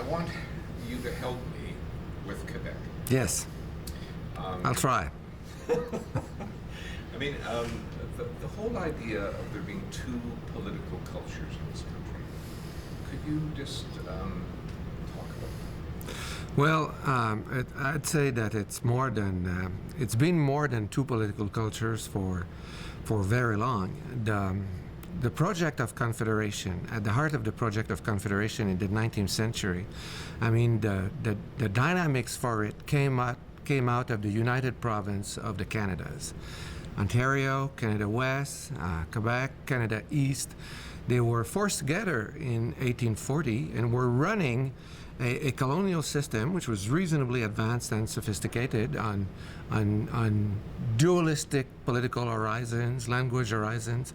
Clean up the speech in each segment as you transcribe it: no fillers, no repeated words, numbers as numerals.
want you to help me with Quebec. Yes, I'll try. I mean, the whole idea of there being two political cultures in this country, could you just talk about that? Well, I'd say that it's more than it's been more than two political cultures for very long. The project of confederation, at the heart of the project of confederation in the 19th century, I mean, the dynamics for it came out of the United Province of the Canadas. Ontario, Canada West, Quebec, Canada East. They were forced together in 1840 and were running a colonial system which was reasonably advanced and sophisticated on dualistic political horizons, language horizons.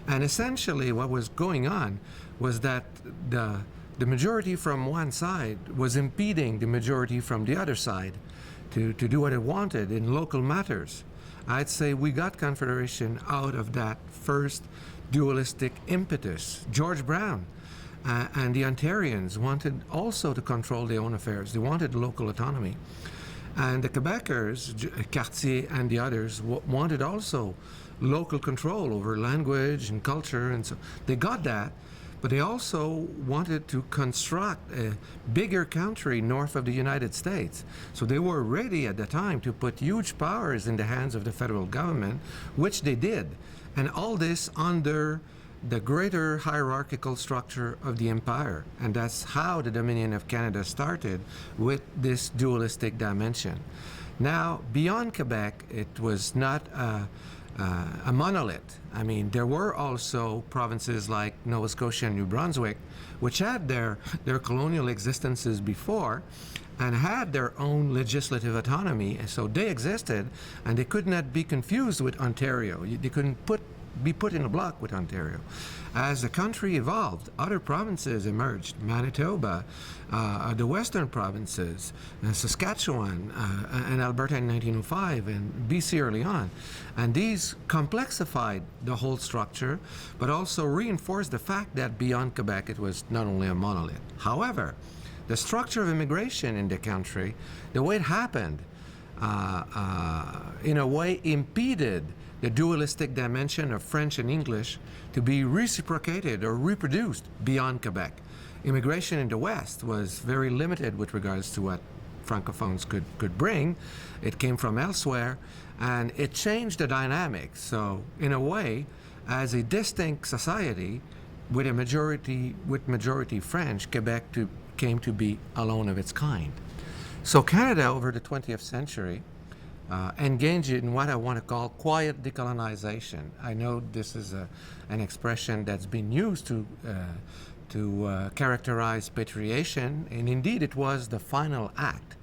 And essentially what was going on was that the majority from one side was impeding the majority from the other side to do what it wanted in local matters. I'd say we got confederation out of that first dualistic impetus. George Brown and the Ontarians wanted also to control their own affairs. They wanted local autonomy. And the Quebecers, Cartier and the others, wanted also local control over language and culture. And so they got that, but they also wanted to construct a bigger country north of the United States. So they were ready at the time to put huge powers in the hands of the federal government, which they did. And all this under the greater hierarchical structure of the empire. And that's how the Dominion of Canada started, with this dualistic dimension. Now, beyond Quebec, it was not a monolith. I mean, there were also provinces like Nova Scotia and New Brunswick, which had their colonial existences before and had their own legislative autonomy. And so they existed, and they could not be confused with Ontario. They couldn't be put in a block with Ontario. As the country evolved, other provinces emerged. Manitoba, the western provinces, Saskatchewan, and Alberta in 1905, and BC early on. And these complexified the whole structure, but also reinforced the fact that beyond Quebec it was not only a monolith. However, the structure of immigration in the country, the way it happened, in a way impeded the dualistic dimension of French and English to be reciprocated or reproduced beyond Quebec. Immigration in the West was very limited with regards to what Francophones could bring. It came from elsewhere, and it changed the dynamics. So, in a way, as a distinct society with majority French, Quebec came to be alone of its kind. So Canada, over the 20th century, engaged in what I want to call quiet decolonization. I know this is an expression that's been used to characterize patriation, and indeed it was the final act.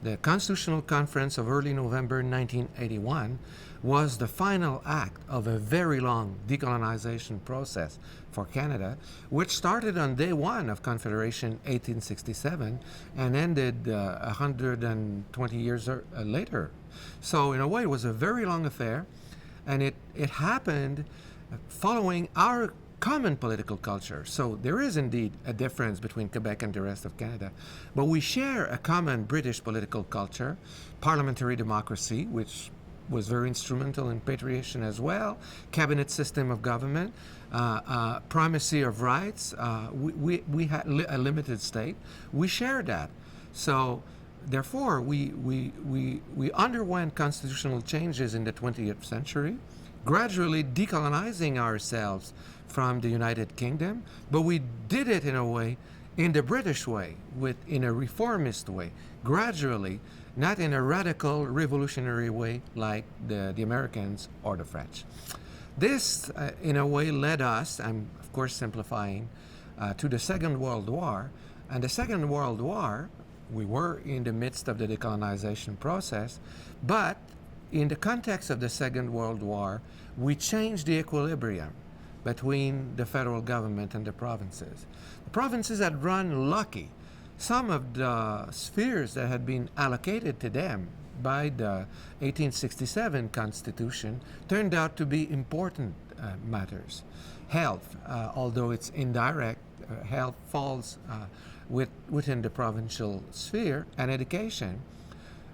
The Constitutional Conference of early November 1981 was the final act of a very long decolonization process for Canada, which started on day one of Confederation 1867 and ended 120 years later. So in a way, it was a very long affair, and it happened following our common political culture. So there is indeed a difference between Quebec and the rest of Canada, but we share a common British political culture, parliamentary democracy, which was very instrumental in patriation as well, cabinet system of government, primacy of rights. We had a limited state. We share that. So therefore, we underwent constitutional changes in the 20th century, gradually decolonizing ourselves from the United Kingdom, but we did it in a way, in the British way, in a reformist way, gradually, not in a radical revolutionary way like the Americans or the French. This, in a way, led us, I'm of course simplifying, to the Second World War. And the Second World War, we were in the midst of the decolonization process, but in the context of the Second World War, we changed the equilibrium between the federal government and the provinces. The provinces had run lucky. Some of the spheres that had been allocated to them by the 1867 Constitution turned out to be important matters. Health, although it's indirect, health falls within the provincial sphere, and education.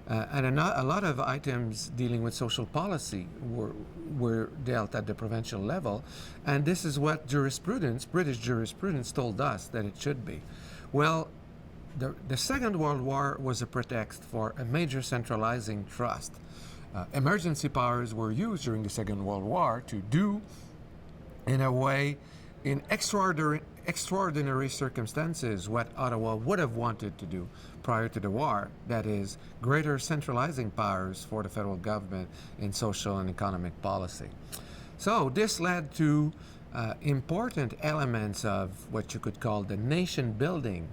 A lot of items dealing with social policy were dealt at the provincial level, and this is what British jurisprudence told us that it should be. Well, the Second World War was a pretext for a major centralizing trust. Emergency powers were used during the Second World War to do, in a way, in extraordinary circumstances, what Ottawa would have wanted to do prior to the war, that is, greater centralizing powers for the federal government in social and economic policy. So this led to important elements of what you could call the nation-building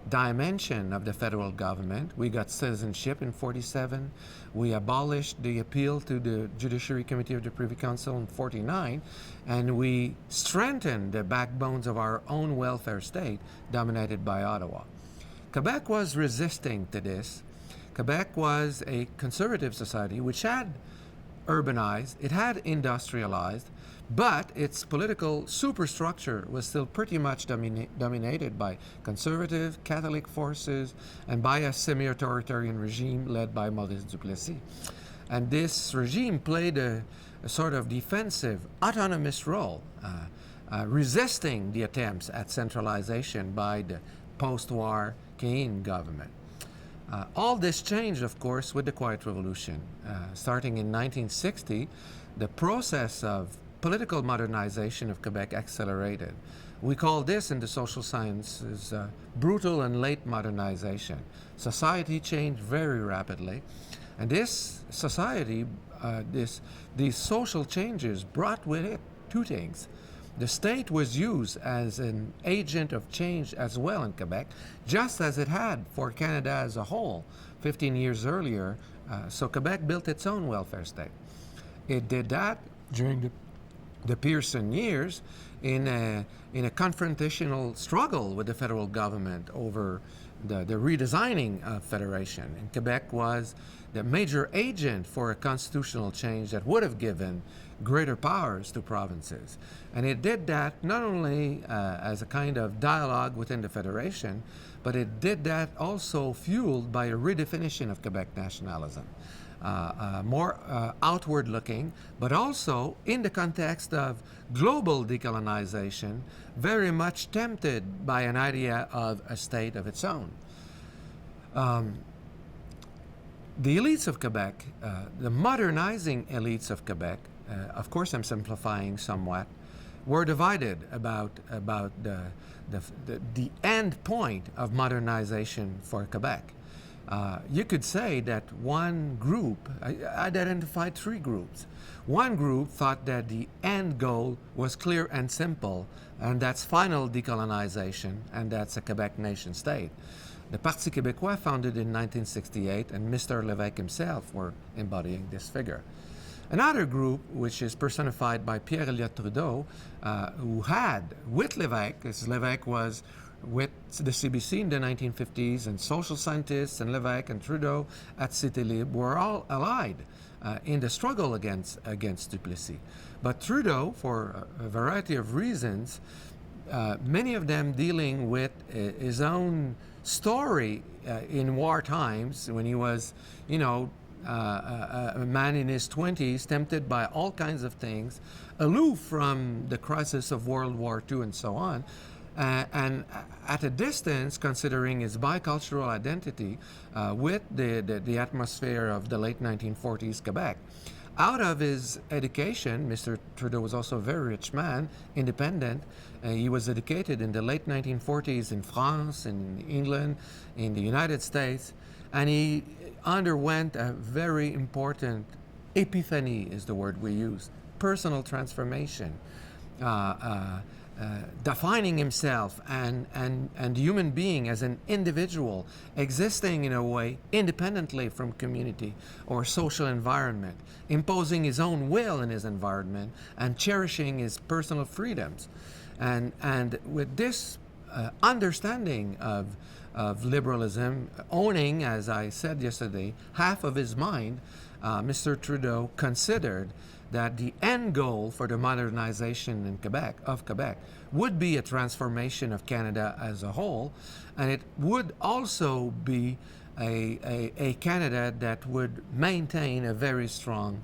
dimension of the federal government. We got citizenship in 47. We abolished the appeal to the Judiciary Committee of the Privy Council in 49, and we strengthened the backbones of our own welfare state dominated by Ottawa. Quebec was resisting to this. Quebec was a conservative society which had urbanized, it had industrialized, but its political superstructure was still pretty much dominated by conservative Catholic forces and by a semi-authoritarian regime led by Maurice Duplessis. And this regime played a sort of defensive, autonomous role, resisting the attempts at centralization by the post-war Canadian government. All this changed, of course, with the Quiet Revolution. Starting in 1960, the process of political modernization of Quebec accelerated. We call this in the social sciences brutal and late modernization. Society changed very rapidly, and this society, these social changes brought with it two things. The state was used as an agent of change as well in Quebec, just as it had for Canada as a whole 15 years earlier. So Quebec built its own welfare state. It did that during the Pearson years in a confrontational struggle with the federal government over the redesigning of federation. And Quebec was the major agent for a constitutional change that would have given greater powers to provinces. And it did that not only as a kind of dialogue within the federation, but it did that also fueled by a redefinition of Quebec nationalism. More outward looking, but also in the context of global decolonization, very much tempted by an idea of a state of its own. The elites of Quebec, the modernizing elites of Quebec, of course I'm simplifying somewhat, were divided about the end point of modernization for Quebec. You could say that one group, I identified three groups. One group thought that the end goal was clear and simple, and that's final decolonization, and that's a Quebec nation state. The Parti Québécois, founded in 1968, and Mr. Lévesque himself were embodying this figure. Another group, which is personified by Pierre-Éliott Trudeau, who had, with Lévesque, as Lévesque was with the CBC in the 1950s, and social scientists and Lévesque and Trudeau at Cité Libre were all allied in the struggle against Duplessis. But Trudeau, for a variety of reasons, many of them dealing with his own story in war times, when he was, a man in his 20s, tempted by all kinds of things, aloof from the crisis of World War II and so on, and at a distance, considering his bicultural identity with the atmosphere of the late 1940s Quebec. Out of his education, Mr. Trudeau was also a very rich man, independent. He was educated in the late 1940s in France, in England, in the United States, and he underwent a very important epiphany, is the word we use, personal transformation, defining himself and the human being as an individual, existing in a way independently from community or social environment, imposing his own will in his environment and cherishing his personal freedoms. And with this understanding of liberalism, owning, as I said yesterday, half of his mind, Mr. Trudeau considered that the end goal for the modernization in Quebec would be a transformation of Canada as a whole, and it would also be a Canada that would maintain a very strong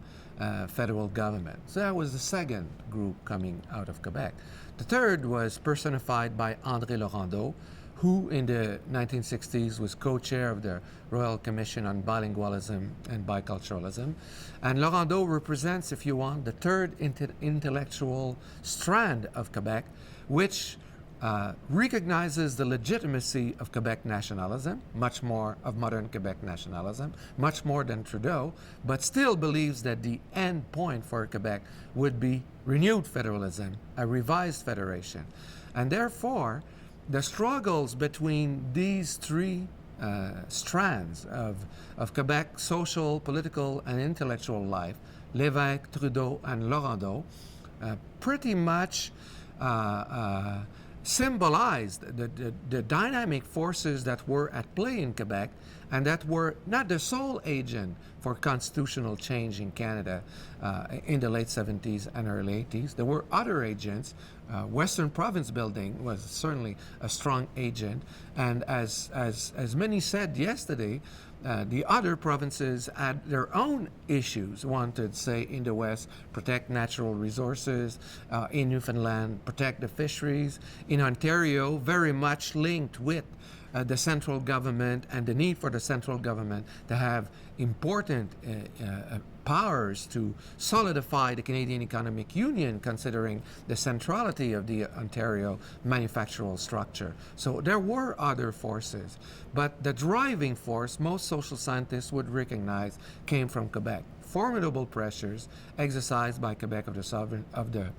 federal government. So that was the second group coming out of Quebec. The third was personified by André Laurendeau, who in the 1960s was co-chair of the Royal Commission on Bilingualism and Biculturalism. And Laurendeau represents, if you want, the third intellectual strand of Quebec, which recognizes the legitimacy of Quebec nationalism, much more of modern Quebec nationalism, much more than Trudeau, but still believes that the end point for Quebec would be renewed federalism, a revised federation. And therefore, the struggles between these three strands of Quebec social, political, and intellectual life, Lévesque, Trudeau, and Laurendeau, pretty much symbolized the dynamic forces that were at play in Quebec and that were not the sole agent for constitutional change in Canada in the late 70s and early 80s. There were other agents. Western Province building was certainly a strong agent, and as many said yesterday, the other provinces had their own issues. Wanted, say, in the West, protect natural resources. In Newfoundland, protect the fisheries. In Ontario, very much linked with the central government and the need for the central government to have important powers to solidify the Canadian Economic Union, considering the centrality of the Ontario manufactural structure. So there were other forces, but the driving force most social scientists would recognize came from Quebec. Formidable pressures exercised by Quebec of the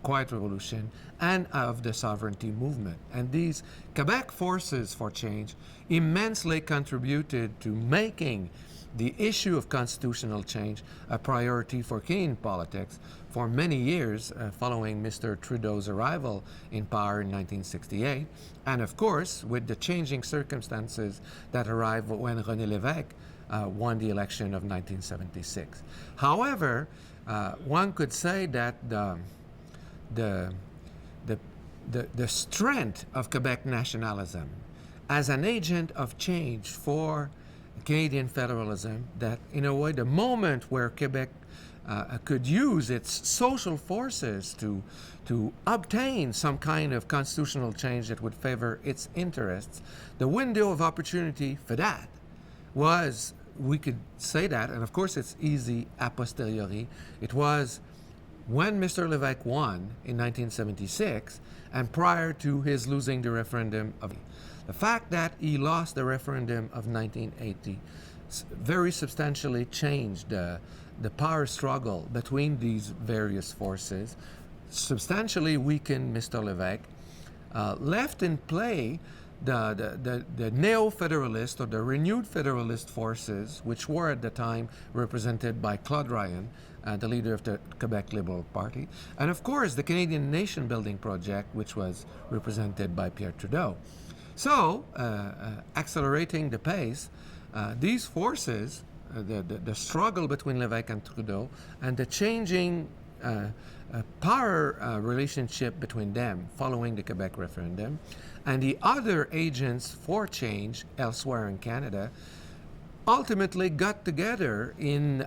Quiet Revolution and of the sovereignty movement. And these Quebec forces for change immensely contributed to making the issue of constitutional change a priority for Canadian politics for many years following Mr. Trudeau's arrival in power in 1968, and of course with the changing circumstances that arrived when René Lévesque won the election of 1976. However, one could say that the strength of Quebec nationalism as an agent of change for Canadian federalism, that in a way the moment where Quebec could use its social forces to obtain some kind of constitutional change that would favor its interests, the window of opportunity for that was, we could say that, and of course it's easy a posteriori, it was when Mr. Lévesque won in 1976 and prior to his losing the referendum of the fact that he lost the referendum of 1980 very substantially changed the power struggle between these various forces, substantially weakened Mr. Lévesque, left in play the neo-federalist or the renewed federalist forces, which were at the time represented by Claude Ryan, the leader of the Quebec Liberal Party, and of course the Canadian Nation Building Project, which was represented by Pierre Trudeau. So, accelerating the pace, these forces, the struggle between Lévesque and Trudeau, and the changing power relationship between them following the Quebec referendum, and the other agents for change elsewhere in Canada, ultimately got together in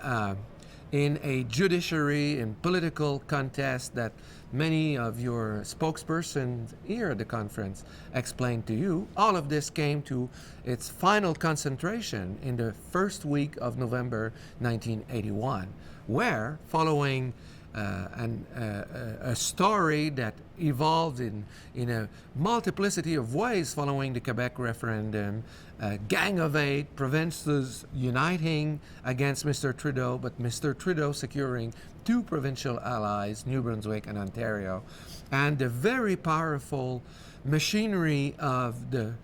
a judiciary and political contest that many of your spokespersons here at the conference explained to you. All of this came to its final concentration in the first week of November 1981, where, following a story that evolved in a multiplicity of ways following the Quebec referendum, a gang of 8, provinces uniting against Mr. Trudeau, but Mr. Trudeau securing 2 provincial allies, New Brunswick and Ontario, and the very powerful machinery of the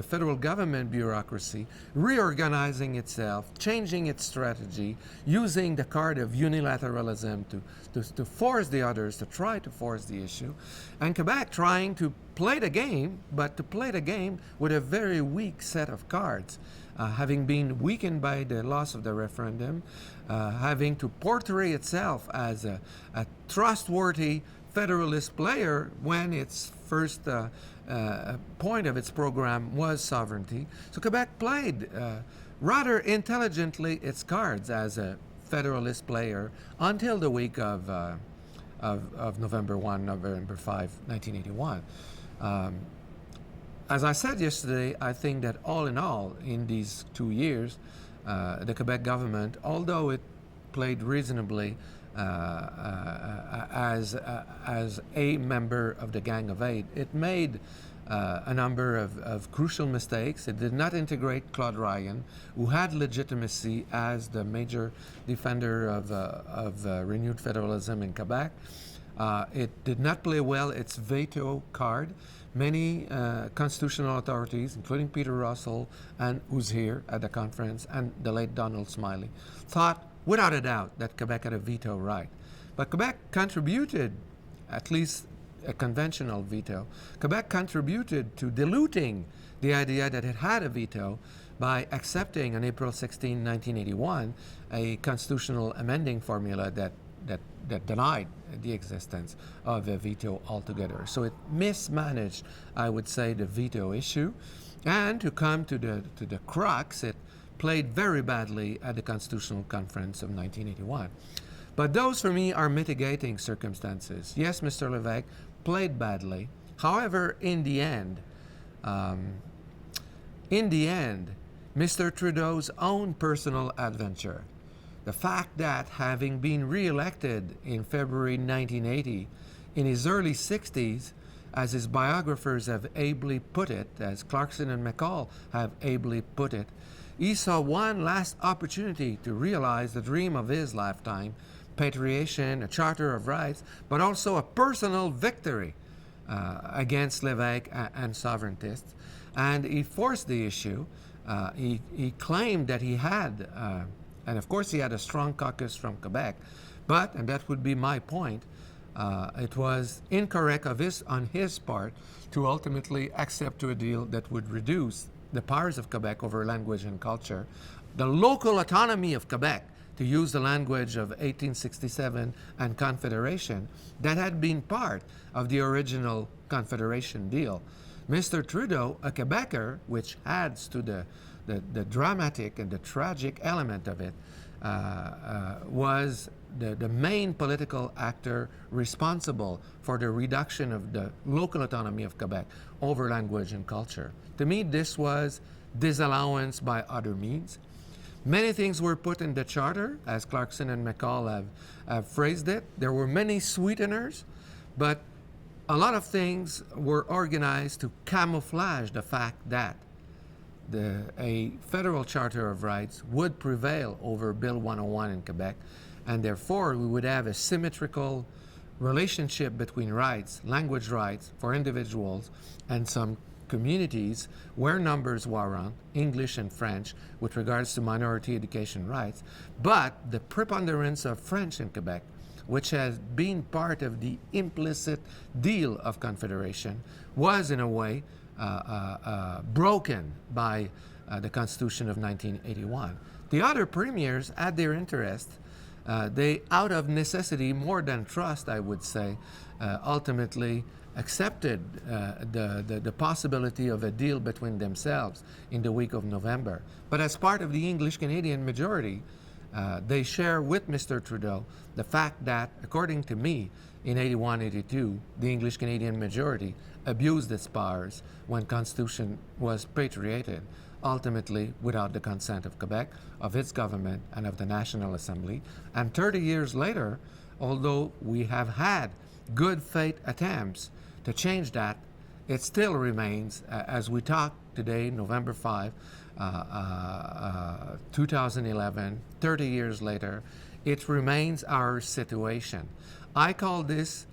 federal government bureaucracy reorganizing itself, changing its strategy, using the card of unilateralism to force the others, to try to force the issue, and Quebec trying to play the game, but to play the game with a very weak set of cards, having been weakened by the loss of the referendum, having to portray itself as a trustworthy federalist player when its first point of its program was sovereignty. So Quebec played rather intelligently its cards as a federalist player until the week of November 1, November 5, 1981. As I said yesterday, I think that all in all, in these 2 years, the Quebec government, although it played reasonably as a member of the Gang of Eight, it made a number of crucial mistakes. It did not integrate Claude Ryan, who had legitimacy as the major defender of renewed federalism in Quebec. It did not play well its veto card. Many constitutional authorities, including Peter Russell and who's here at the conference, and the late Donald Smiley, thought without a doubt that Quebec had a veto right. But Quebec contributed, at least a conventional veto, Quebec contributed to diluting the idea that it had a veto by accepting on April 16, 1981, a constitutional amending formula that denied the existence of a veto altogether. So it mismanaged, I would say, the veto issue. And to come to the crux, it played very badly at the Constitutional Conference of 1981. But those, for me, are mitigating circumstances. Yes, Mr. Lévesque played badly. However, in the end, Mr. Trudeau's own personal adventure, the fact that having been re-elected in February 1980, in his early 60s, as his biographers have ably put it, as Clarkson and McCall have ably put it, he saw one last opportunity to realize the dream of his lifetime, patriation, a charter of rights, but also a personal victory against Lévesque and sovereigntists. And he forced the issue. He claimed that he had, and of course he had a strong caucus from Quebec, but, and that would be my point, it was incorrect on his part to ultimately accept to a deal that would reduce the powers of Quebec over language and culture, the local autonomy of Quebec, to use the language of 1867 and Confederation, that had been part of the original Confederation deal. Mr. Trudeau, a Quebecer, which adds to the dramatic and the tragic element of it, was the main political actor responsible for the reduction of the local autonomy of Quebec over language and culture. To me, this was disallowance by other means. Many things were put in the charter, as Clarkson and McCall have phrased it. There were many sweeteners, but a lot of things were organized to camouflage the fact that a federal charter of rights would prevail over Bill 101 in Quebec, and therefore we would have a symmetrical relationship between rights, language rights for individuals, and some communities where numbers warrant, English and French, with regards to minority education rights, but the preponderance of French in Quebec, which has been part of the implicit deal of Confederation, was in a way broken by the Constitution of 1981. The other premiers had their interest. They, out of necessity, more than trust, I would say, ultimately accepted the possibility of a deal between themselves in the week of November. But as part of the English-Canadian majority, they share with Mr. Trudeau the fact that, according to me, in 81-82, the English-Canadian majority abused its powers when Constitution was patriated, ultimately without the consent of Quebec, of its government, and of the National Assembly. And 30 years later, although we have had good faith attempts to change that, it still remains, as we talk today, November 5, 2011, 30 years later, it remains our situation. I call this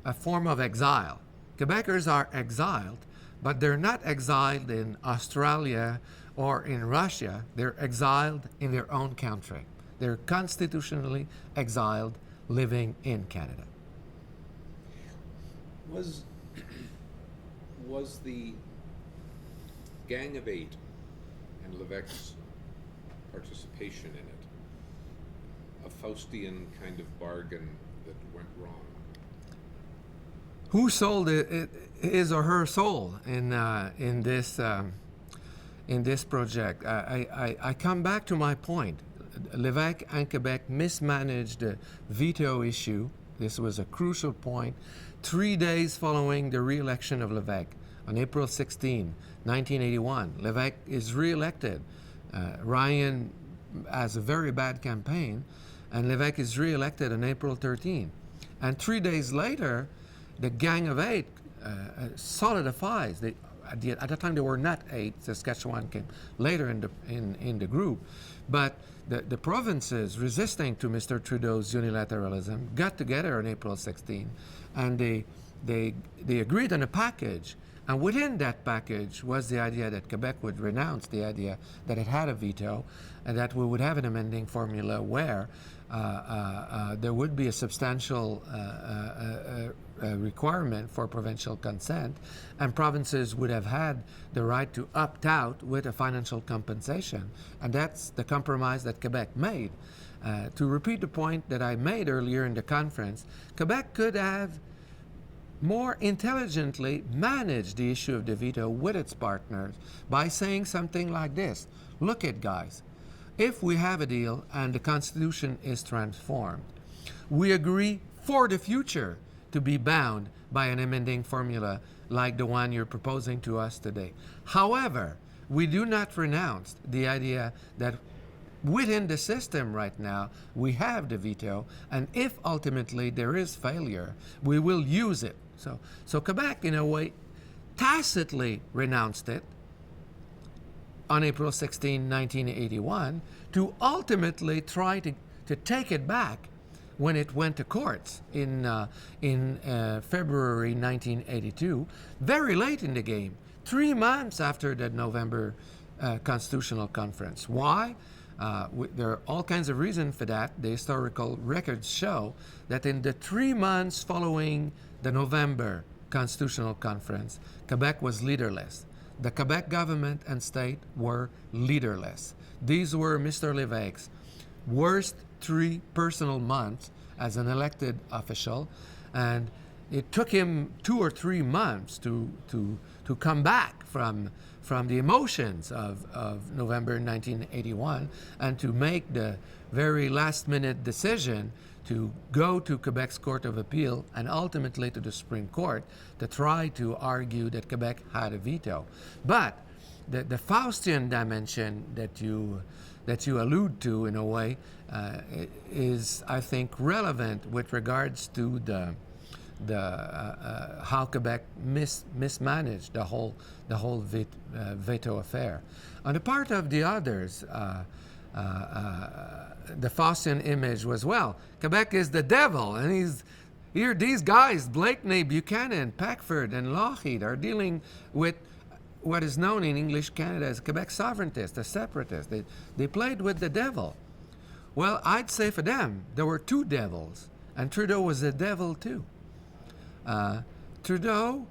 a form of exile. Quebecers are exiled but they're not exiled in Australia or in Russia. They're exiled in their own country. They're constitutionally exiled living in Canada. Was the Gang of Eight and Lévesque's participation in it a Faustian kind of bargain that went wrong? Who sold his or her soul in this project? I come back to my point. Lévesque and Quebec mismanaged the veto issue. This was a crucial point. 3 days following the re-election of Lévesque, on April 16, 1981, Lévesque is re-elected. Ryan has a very bad campaign, and Lévesque is re-elected on April 13. And 3 days later, the Gang of Eight solidifies. At the time, there were not eight. Saskatchewan came later in the group, but the provinces resisting to Mr. Trudeau's unilateralism got together on April 16, and they agreed on a package. And within that package was the idea that Quebec would renounce the idea that it had a veto, and that we would have an amending formula where there would be a substantial requirement for provincial consent, and provinces would have had the right to opt out with a financial compensation. And that's the compromise that Quebec made. To repeat the point that I made earlier in the conference, Quebec could have more intelligently managed the issue of the veto with its partners by saying something like this: look it, guys, if we have a deal and the Constitution is transformed, we agree for the future to be bound by an amending formula like the one you're proposing to us today. However, we do not renounce the idea that within the system right now, we have the veto, and if ultimately there is failure, we will use it. So Quebec, in a way, tacitly renounced it on April 16, 1981, to ultimately try to take it back when it went to courts in February 1982, very late in the game, 3 months after the November Constitutional Conference. Why? There are all kinds of reasons for that. The historical records show that in the 3 months following the November Constitutional Conference, Quebec was leaderless. The Quebec government and state were leaderless. These were Mr. Lévesque's worst 3 personal months as an elected official, and it took him 2 or 3 months to come back from the emotions of November 1981 and to make the very last-minute decision to go to Quebec's Court of Appeal and ultimately to the Supreme Court to try to argue that Quebec had a veto. But the Faustian dimension that you allude to, in a way, is, I think, relevant with regards to how Quebec mismanaged the whole veto affair. On the part of the others, the Faustian image was, well, Quebec is the devil, and these guys, Blakeney, Buchanan, Packford, and Lougheed, are dealing with what is known in English Canada as Quebec sovereigntists, the separatists. They played with the devil. Well, I'd say for them, there were 2 devils, and Trudeau was a devil too. Both Trudeau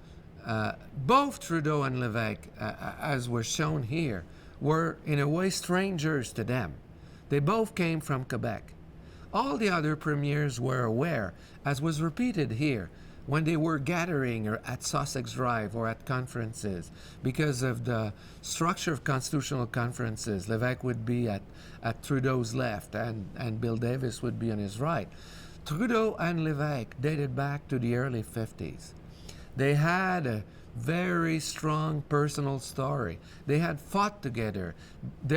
and Lévesque, as was shown here, were in a way strangers to them. They both came from Quebec. All the other premiers were aware, as was repeated here, when they were gathering or at Sussex Drive or at conferences. Because of the structure of constitutional conferences, Lévesque would be at Trudeau's left and Bill Davis would be on his right. Trudeau and Lévesque dated back to the early 50s. They had a very strong personal story. They had fought together.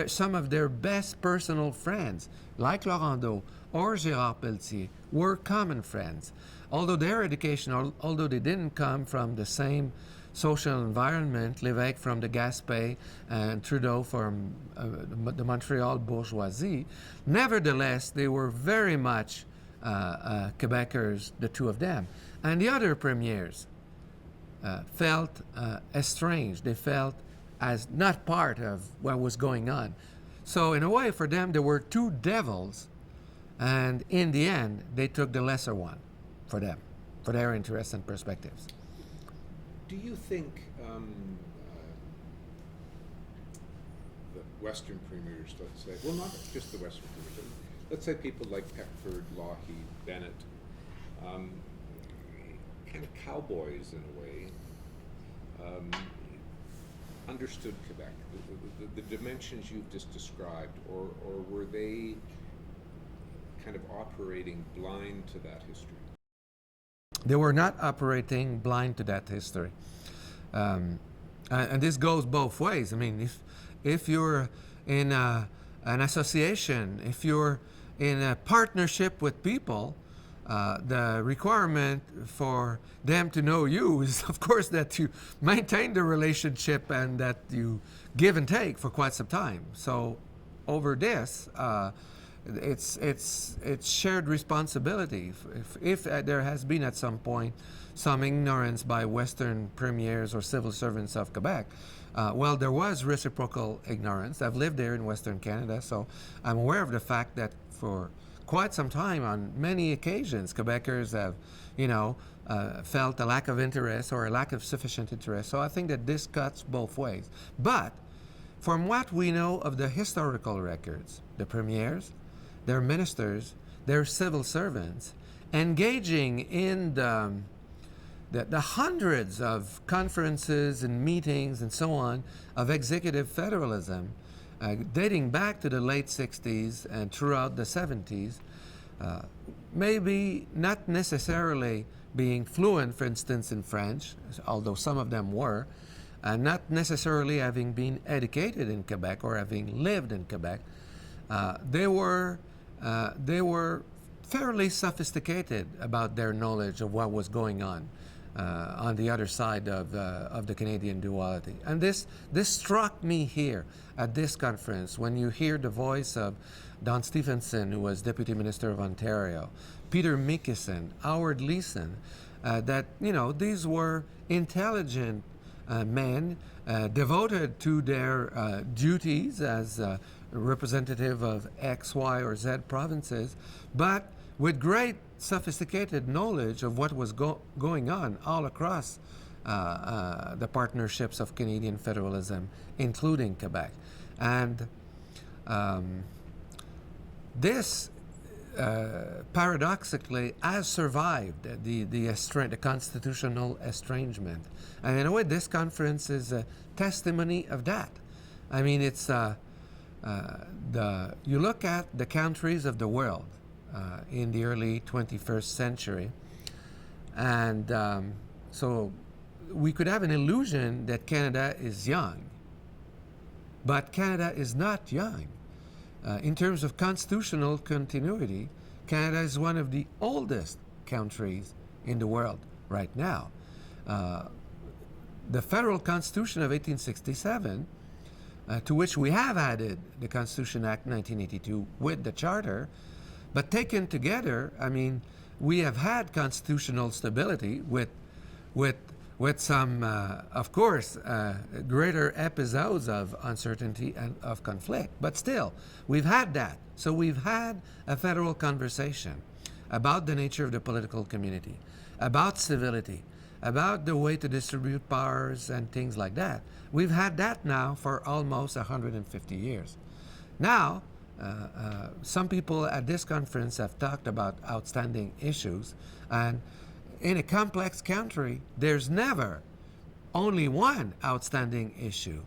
Some of their best personal friends, like Laurando or Gérard Pelletier, were common friends. Although their education, although they didn't come from the same social environment, Lévesque from the Gaspé and Trudeau from the Montreal bourgeoisie, nevertheless, they were very much Quebecers, the 2 of them. And the other premiers, felt estranged. They felt as not part of what was going on. So in a way, for them, there were two devils, and in the end, they took the lesser one for them, for their interests and perspectives. Do you think the Western premiers, let's say, well, not just the Western premiers, but let's say people like Peckford, Lougheed, Bennett, kind of cowboys in a way, understood Quebec, the dimensions you've just described, or were they kind of operating blind to that history? They were not operating blind to that history. And this goes both ways. I mean, if you're in an association, if you're in a partnership with people, the requirement for them to know you is, of course, that you maintain the relationship and that you give and take for quite some time. So over this, it's shared responsibility. If there has been at some point some ignorance by Western premiers or civil servants of Quebec, well, there was reciprocal ignorance. I've lived there in Western Canada, so I'm aware of the fact that for quite some time, on many occasions, Quebecers have, felt a lack of interest or a lack of sufficient interest. So I think that this cuts both ways. But from what we know of the historical records, the premiers, their ministers, their civil servants, engaging in the hundreds of conferences and meetings and so on of executive federalism, dating back to the late 60s and throughout the 70s, maybe not necessarily being fluent, for instance, in French, although some of them were, and not necessarily having been educated in Quebec or having lived in Quebec, they were fairly sophisticated about their knowledge of what was going on the other side of the Canadian duality. And this struck me here at this conference when you hear the voice of Don Stephenson, who was Deputy Minister of Ontario, Peter Mickelson, Howard Leeson, that, these were intelligent men devoted to their duties as representative of X, Y, or Z provinces, but with great sophisticated knowledge of what was going on all across the partnerships of Canadian federalism, including Quebec. And this paradoxically has survived the constitutional estrangement. And in a way, this conference is a testimony of that. I mean, it's you look at the countries of the world in the early 21st century, and so we could have an illusion that Canada is young, but Canada is not young. In terms of constitutional continuity, Canada is one of the oldest countries in the world right now. The Federal Constitution of 1867, to which we have added the Constitution Act 1982 with the Charter, but taken together, I mean, we have had constitutional stability with some, of course, greater episodes of uncertainty and of conflict. But still, we've had that. So we've had a federal conversation about the nature of the political community, about civility, about the way to distribute powers and things like that. We've had that now for almost 150 years. Now, some people at this conference have talked about outstanding issues, and in a complex country, there's never only one outstanding issue.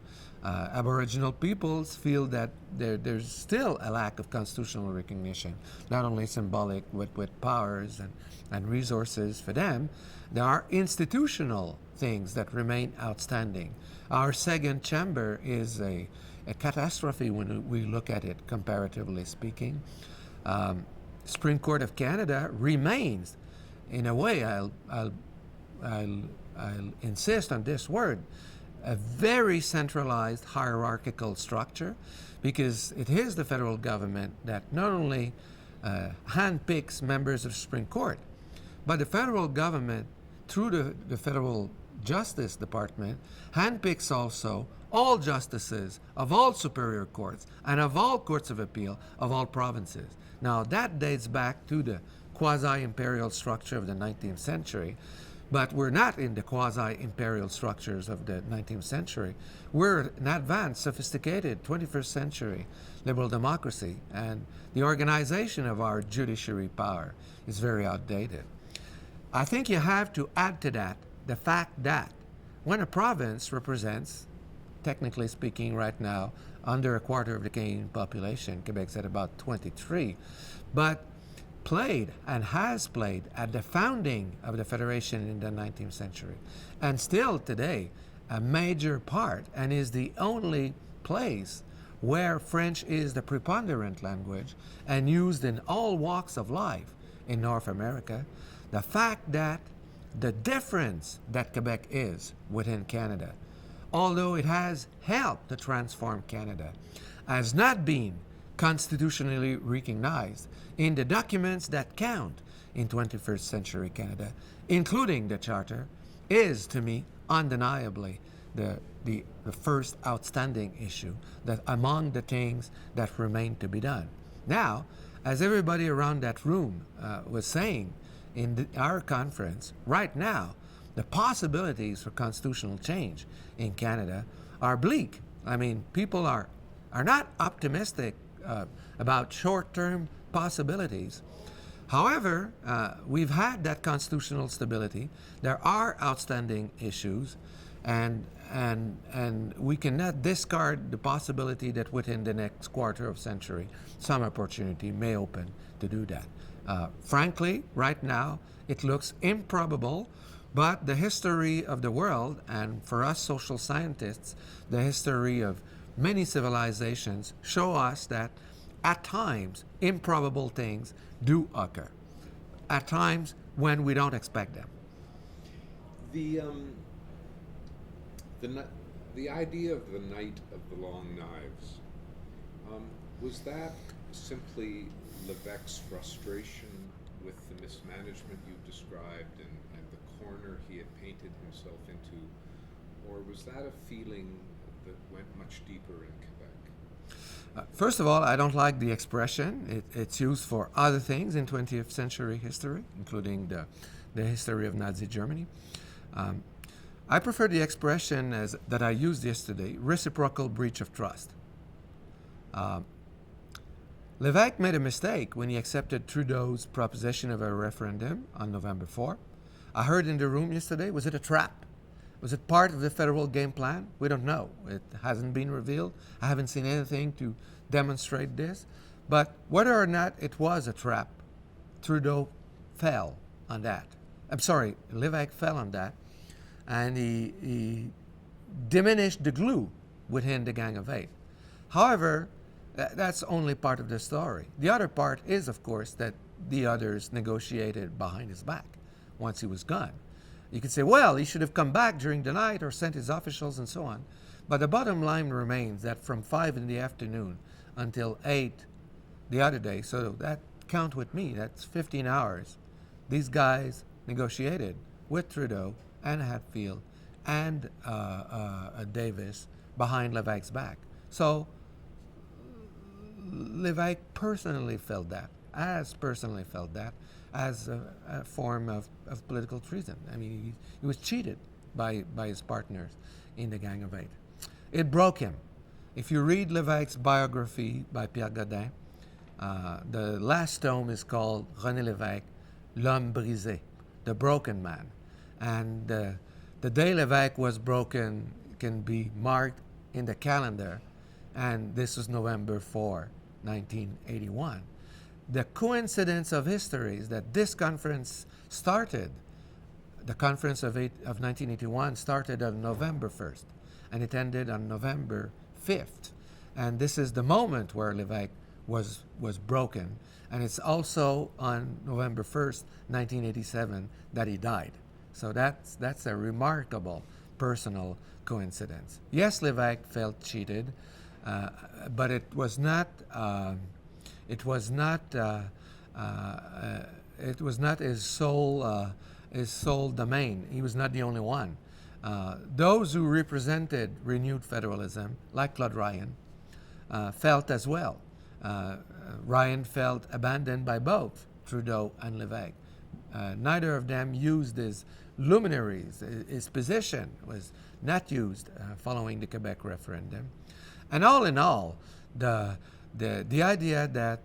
Aboriginal peoples feel that there's still a lack of constitutional recognition, not only symbolic with powers and resources for them. There are institutional things that remain outstanding. Our second chamber is a catastrophe when we look at it, comparatively speaking. Supreme Court of Canada remains, in a way, I'll insist on this word, a very centralized hierarchical structure, because it is the federal government that not only handpicks members of the Supreme Court, but the federal government, through the federal Justice Department handpicks also all justices of all superior courts and of all courts of appeal of all provinces. Now, that dates back to the quasi-imperial structure of the 19th century, but we're not in the quasi-imperial structures of the 19th century. We're an advanced, sophisticated 21st century liberal democracy, and the organization of our judiciary power is very outdated. I think you have to add to that the fact that when a province represents, technically speaking right now, under a quarter of the Canadian population, Quebec's at about 23, but played and has played at the founding of the Federation in the 19th century, and still today a major part, and is the only place where French is the preponderant language and used in all walks of life in North America, the fact that the difference that Quebec is within Canada, although it has helped to transform Canada, has not been constitutionally recognized in the documents that count in 21st century Canada, including the Charter, is to me undeniably the first outstanding issue that among the things that remain to be done. Now, as everybody around that room was saying in our conference, right now, the possibilities for constitutional change in Canada are bleak. I mean, people are not optimistic about short-term possibilities. However, we've had that constitutional stability. There are outstanding issues, and we cannot discard the possibility that within the next quarter of century, some opportunity may open to do that. Frankly, right now, it looks improbable, but the history of the world, and for us social scientists, the history of many civilizations show us that at times improbable things do occur, at times when we don't expect them. The idea of the Night of the Long Knives, was that simply Lévesque's frustration with the mismanagement you described and the corner he had painted himself into, or was that a feeling that went much deeper in Quebec? First of all, I don't like the expression. It's used for other things in 20th century history, including the history of Nazi Germany. I prefer the expression that I used yesterday, reciprocal breach of trust. Lévesque made a mistake when he accepted Trudeau's proposition of a referendum on November 4. I heard in the room yesterday, was it a trap? Was it part of the federal game plan? We don't know. It hasn't been revealed. I haven't seen anything to demonstrate this. But whether or not it was a trap, Trudeau fell on that. Lévesque fell on that. And he diminished the glue within the Gang of Eight. However, that's only part of the story. The other part is, of course, that the others negotiated behind his back once he was gone. You could say, well, he should have come back during the night or sent his officials and so on. But the bottom line remains that from 5 in the afternoon until 8 the other day, so that count with me, that's 15 hours, these guys negotiated with Trudeau and Hatfield and Davis behind Lévesque's back. So Lévesque personally felt that, as a form of political treason. I mean, he was cheated by his partners in the Gang of Eight. It broke him. If you read Lévesque's biography by Pierre Godin, the last tome is called René Lévesque, L'homme brisé, the broken man. And the day Lévesque was broken can be marked in the calendar, and this was November 4, 1981. The coincidence of history is that this conference started, the conference of 1981 started on November 1st, and it ended on November 5th. And this is the moment where Lévesque was broken, and it's also on November 1st, 1987, that he died. So that's a remarkable personal coincidence. Yes, Lévesque felt cheated, but it was not his sole domain. He was not the only one. Those who represented renewed federalism, like Claude Ryan, felt as well. Ryan felt abandoned by both Trudeau and Lévesque. Neither of them used his luminaries. His position was not used following the Quebec referendum. And all in all, the idea that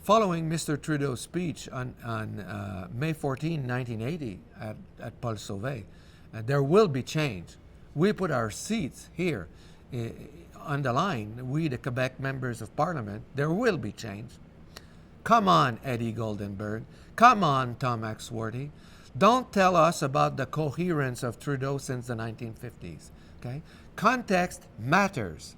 following Mr. Trudeau's speech on May 14, 1980 at Paul Sauvé, there will be change. We put our seats here on the line, we the Quebec members of Parliament, there will be change. Come on, Eddie Goldenberg. Come on, Tom Axworthy. Don't tell us about the coherence of Trudeau since the 1950s. Okay? Context matters.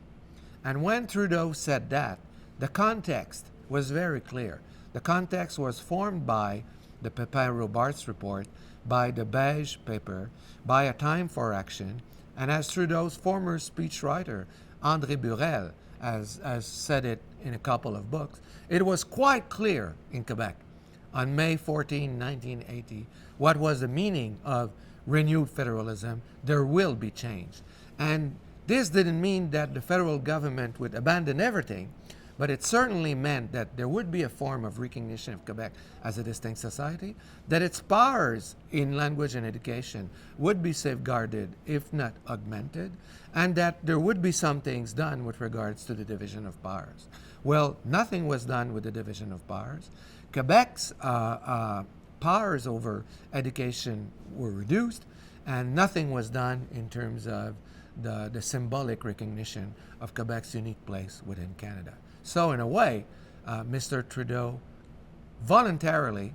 And when Trudeau said that, the context was very clear. The context was formed by the Pepin-Robarts report, by the Beige paper, by A Time for Action, and as Trudeau's former speechwriter, André Burel, has said it in a couple of books, it was quite clear in Quebec on May 14, 1980, what was the meaning of renewed federalism. There will be change. And this didn't mean that the federal government would abandon everything, but it certainly meant that there would be a form of recognition of Quebec as a distinct society, that its powers in language and education would be safeguarded, if not augmented, and that there would be some things done with regards to the division of powers. Well, nothing was done with the division of powers. Quebec's powers over education were reduced, and nothing was done in terms of the symbolic recognition of Quebec's unique place within Canada. So in a way, Mr. Trudeau voluntarily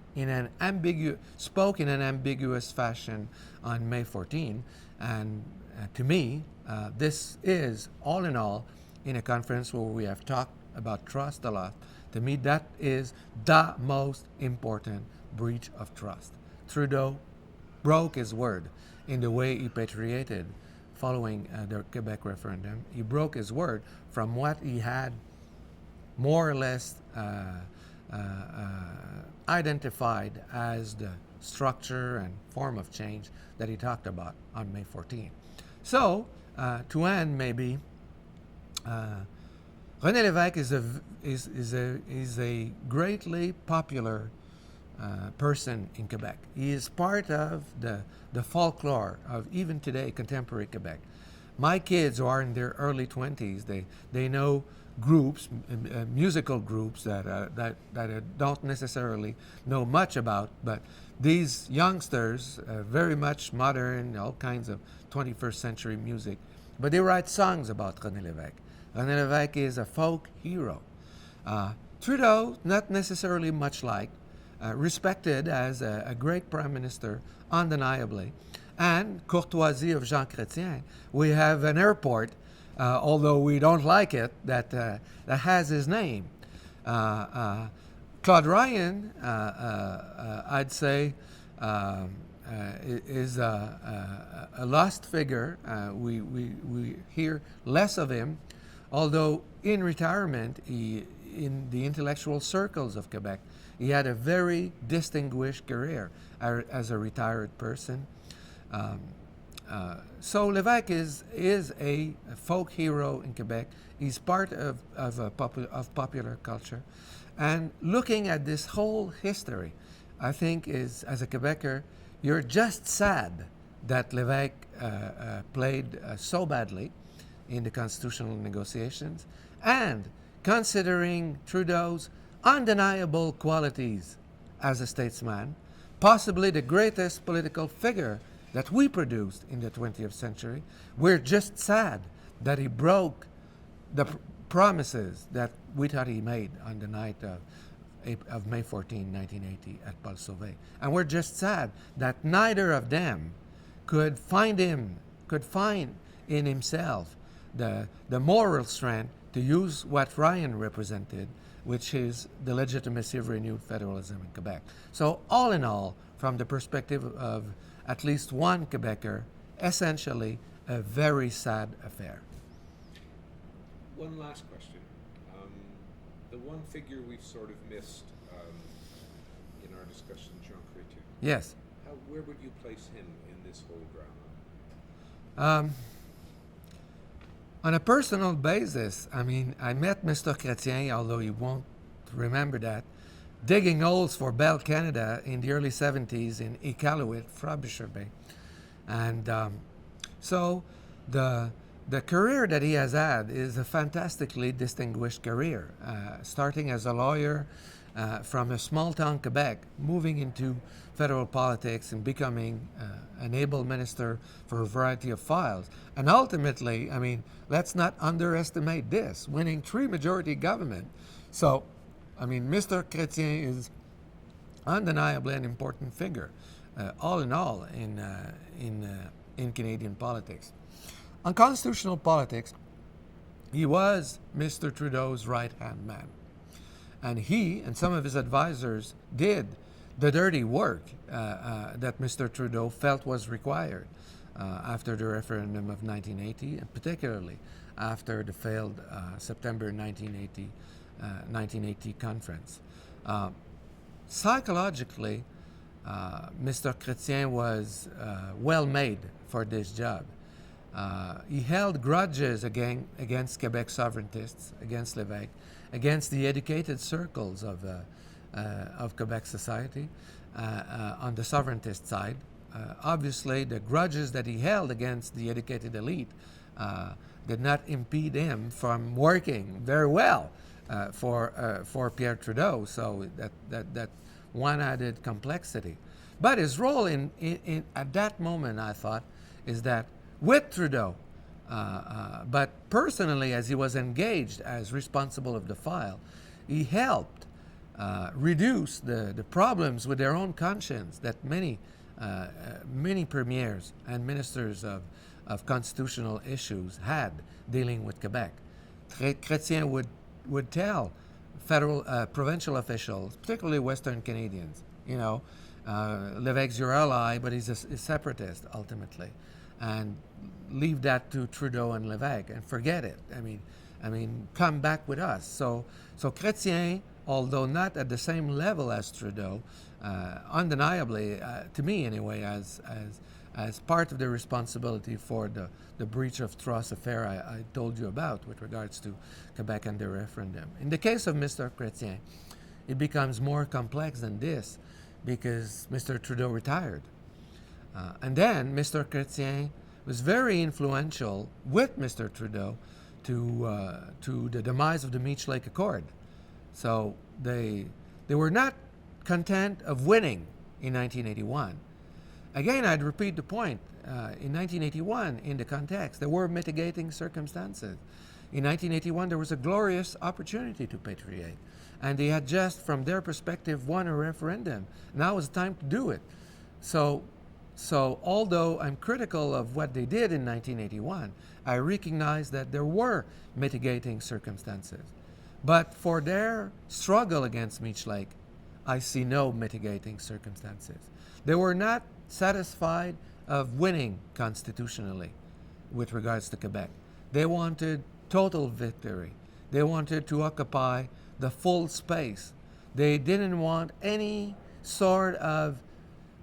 spoke in an ambiguous fashion on May 14, and to me, this is, all in all, in a conference where we have talked about trust a lot. To me, that is the most important breach of trust. Trudeau broke his word in the way he patriated following the Quebec referendum. He broke his word from what he had more or less identified as the structure and form of change that he talked about on May 14. So, to end, maybe, René Lévesque is a greatly popular person in Quebec. He is part of the folklore of even today contemporary Quebec. My kids who are in their early 20s, they know groups, musical groups that I don't necessarily know much about, but these youngsters, very much modern, all kinds of 21st century music, but they write songs about René Lévesque. René Lévesque is a folk hero. Trudeau, not necessarily much liked, respected as a great prime minister, undeniably, and courtoisie of Jean Chrétien. We have an airport, although we don't like it, that has his name. Claude Ryan, I'd say, is a lost figure. We hear less of him, although in retirement, in the intellectual circles of Quebec, he had a very distinguished career as a retired person. So Lévesque is a folk hero in Quebec. He's part of popular culture. And looking at this whole history, I think as a Quebecer, you're just sad that Lévesque played so badly in the constitutional negotiations, and considering Trudeau's undeniable qualities as a statesman, possibly the greatest political figure that we produced in the 20th century, we're just sad that he broke the promises that we thought he made on the night of May 14, 1980 at Paul Sauvé. And we're just sad that neither of them could find in himself the moral strength to use what Ryan represented, which is the legitimacy of renewed federalism in Quebec. So all in all, from the perspective of at least one Quebecer, essentially a very sad affair. One last question. The one figure we've sort of missed in our discussion, Jean Chrétien. Yes. Where would you place him in this whole drama? Um, on a personal basis, I mean, I met Mr. Chrétien, although you won't remember that, digging holes for Bell Canada in the early 70s in Iqaluit, Frobisher Bay. And so the career that he has had is a fantastically distinguished career, starting as a lawyer from a small town Quebec, moving into federal politics and becoming an able minister for a variety of files. And ultimately, I mean, let's not underestimate this, winning 3-majority government. So, I mean, Mr. Chrétien is undeniably an important figure, all in all, in Canadian politics. On constitutional politics, he was Mr. Trudeau's right-hand man. And he and some of his advisors did the dirty work that Mr. Trudeau felt was required after the referendum of 1980, and particularly after the failed September 1980 conference. Psychologically, Mr. Chrétien was well made for this job. He held grudges against Quebec sovereigntists, against Lévesque, against the educated circles of Quebec society on the sovereigntist side. Obviously, the grudges that he held against the educated elite did not impede him from working very well for Pierre Trudeau. So that one added complexity. But his role in at that moment, I thought, is that with Trudeau, but personally, as he was engaged as responsible of the file, he helped reduce the problems with their own conscience that many premiers and ministers of constitutional issues had dealing with Quebec. Chrétien would tell federal, provincial officials, particularly Western Canadians, you know, Lévesque's your ally, but he's a separatist ultimately, and leave that to Trudeau and Lévesque and forget it. I mean, come back with us. So Chrétien, although not at the same level as Trudeau, undeniably, to me anyway, as part of the responsibility for the breach of trust affair I told you about with regards to Quebec and the referendum. In the case of Mr. Chrétien, it becomes more complex than this because Mr. Trudeau retired. And then Mr. Chrétien was very influential with Mr. Trudeau to the demise of the Meech Lake Accord. So they were not content of winning in 1981. Again, I'd repeat the point. In 1981, in the context, there were mitigating circumstances. In 1981, there was a glorious opportunity to patriate. And they had just, from their perspective, won a referendum. Now is the time to do it. So although I'm critical of what they did in 1981, I recognize that there were mitigating circumstances. But for their struggle against Meech Lake, I see no mitigating circumstances. They were not satisfied of winning constitutionally with regards to Quebec. They wanted total victory. They wanted to occupy the full space. They didn't want any sort of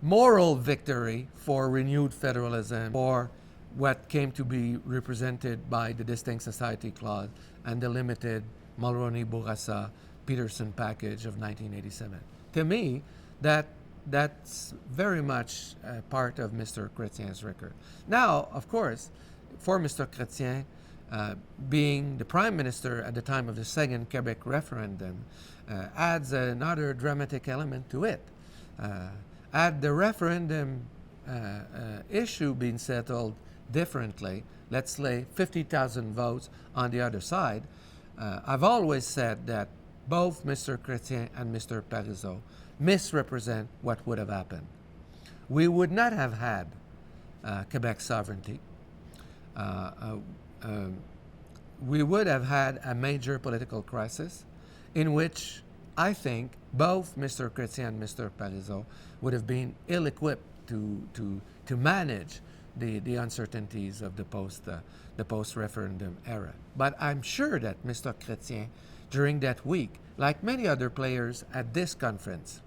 moral victory for renewed federalism or what came to be represented by the Distinct Society Clause and the limited Mulroney-Bourassa-Peterson package of 1987. To me, that's very much part of Mr. Chrétien's record. Now, of course, for Mr. Chrétien, being the Prime Minister at the time of the second Quebec referendum adds another dramatic element to it. Had the referendum issue been settled differently, let's say 50,000 votes on the other side, I've always said that both Mr. Chrétien and Mr. Parizeau misrepresent what would have happened. We would not have had Quebec sovereignty. We would have had a major political crisis in which I think both Mr. Chrétien and Mr. Parizeau would have been ill-equipped to manage the uncertainties of the post-referendum era. But I'm sure that Mr. Chrétien, during that week, like many other players at this conference,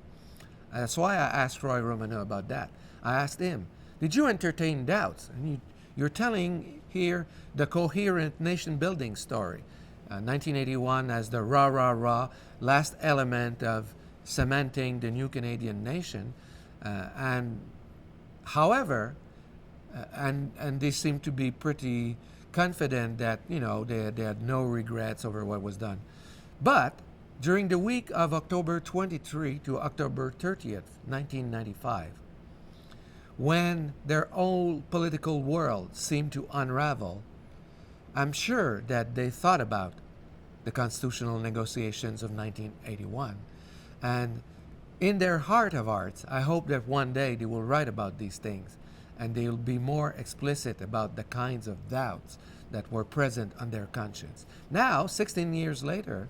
that's why I asked Roy Romano about that. I asked him, did you entertain doubts? And you're telling here the coherent nation building story. 1981 as the rah rah rah last element of cementing the new Canadian nation, and however, and they seem to be pretty confident that they had no regrets over what was done. But during the week of October 23 to October 30th, 1995, when their whole political world seemed to unravel, I'm sure that they thought about the constitutional negotiations of 1981. And in their heart of hearts, I hope that one day they will write about these things and they will be more explicit about the kinds of doubts that were present on their conscience. Now, 16 years later,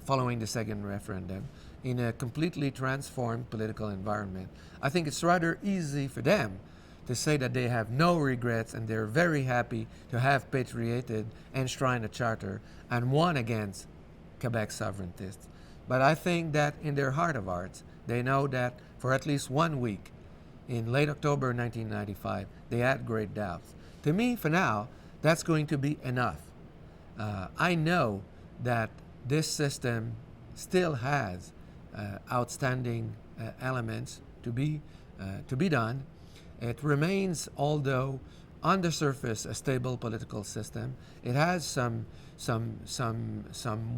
following the second referendum, in a completely transformed political environment, I think it's rather easy for them to say that they have no regrets and they're very happy to have patrioted, enshrined a charter, and won against Quebec sovereigntists. But I think that in their heart of hearts, they know that for at least 1 week, in late October 1995, they had great doubts. To me, for now, that's going to be enough. I know that this system still has outstanding elements to be done. It remains, although on the surface, a stable political system. It has some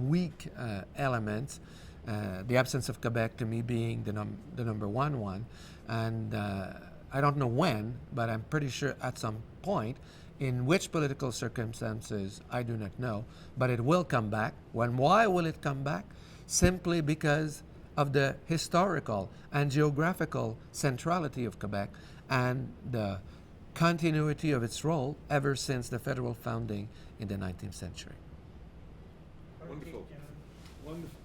weak elements. The absence of Quebec, to me, being the number one, and I don't know when, but I'm pretty sure at some point. In which political circumstances, I do not know, but it will come back. Why will it come back? Simply because of the historical and geographical centrality of Quebec and the continuity of its role ever since the federal founding in the 19th century. Wonderful. Wonderful.